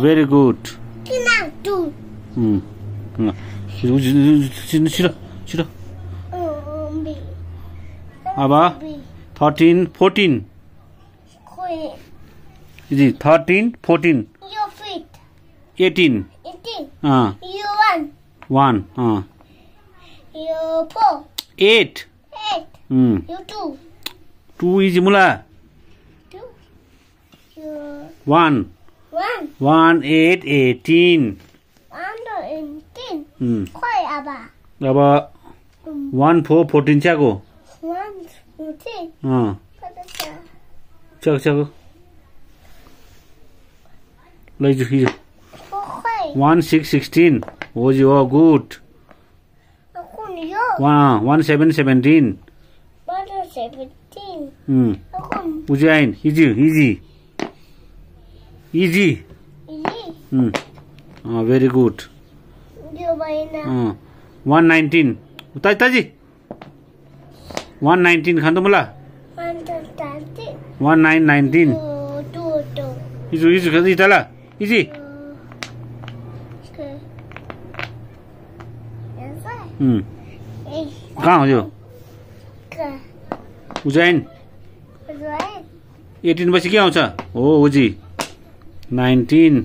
very good. 그냥 두. 싫어. 봐봐. 13, 14. 이제 13, 14. Your feet. 18. 18. You 1. 1. You 4. 8. 8. You 2. 2 is mula. 2. You 1. 1. 1, 8, 18. Under 18. Quay aba. 봐봐. 1, 4, 14 짜고. 1, 14. 짜고. 이제. 1, 6, 16. Was you good? 1, 7, 17. 17. 우자인. easy. Very good. 119. ताजी 119 खान मला 1919 इजु इतला easy कहाँ हो यो उज्जैन 18 पछि के आउँछ हो उजी 19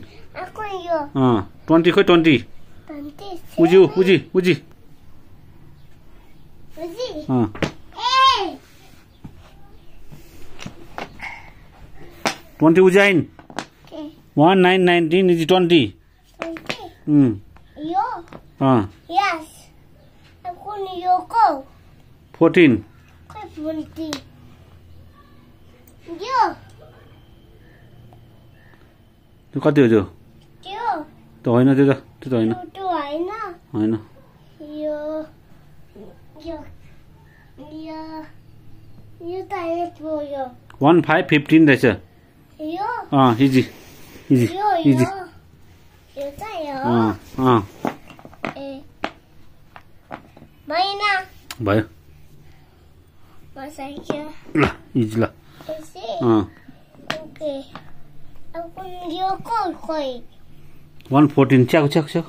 20 खोइ 20 उजी 20 Ujjain 1919 is 20 Yo? Yes. Yo go. 14 14. Yo. त्यो कति हो त्यो Yo. त होइन त्यो त होइन त्यो होइन यो त यो 15 रहेछ यो इजी यो त यो महिना भयो ल इजी ल ओके अब यो खोइ 114 च्याको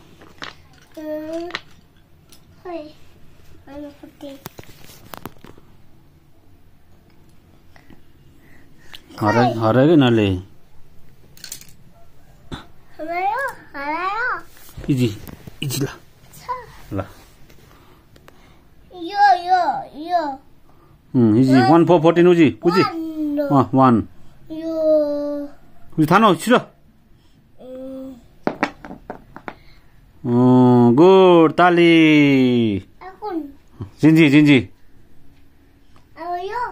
खोइ 114 हरायो नले हरायो इजी ल यो इजी 14 उजी 1 यो उजी थाहा न छिटो गुड ताली जिन्जी अब यो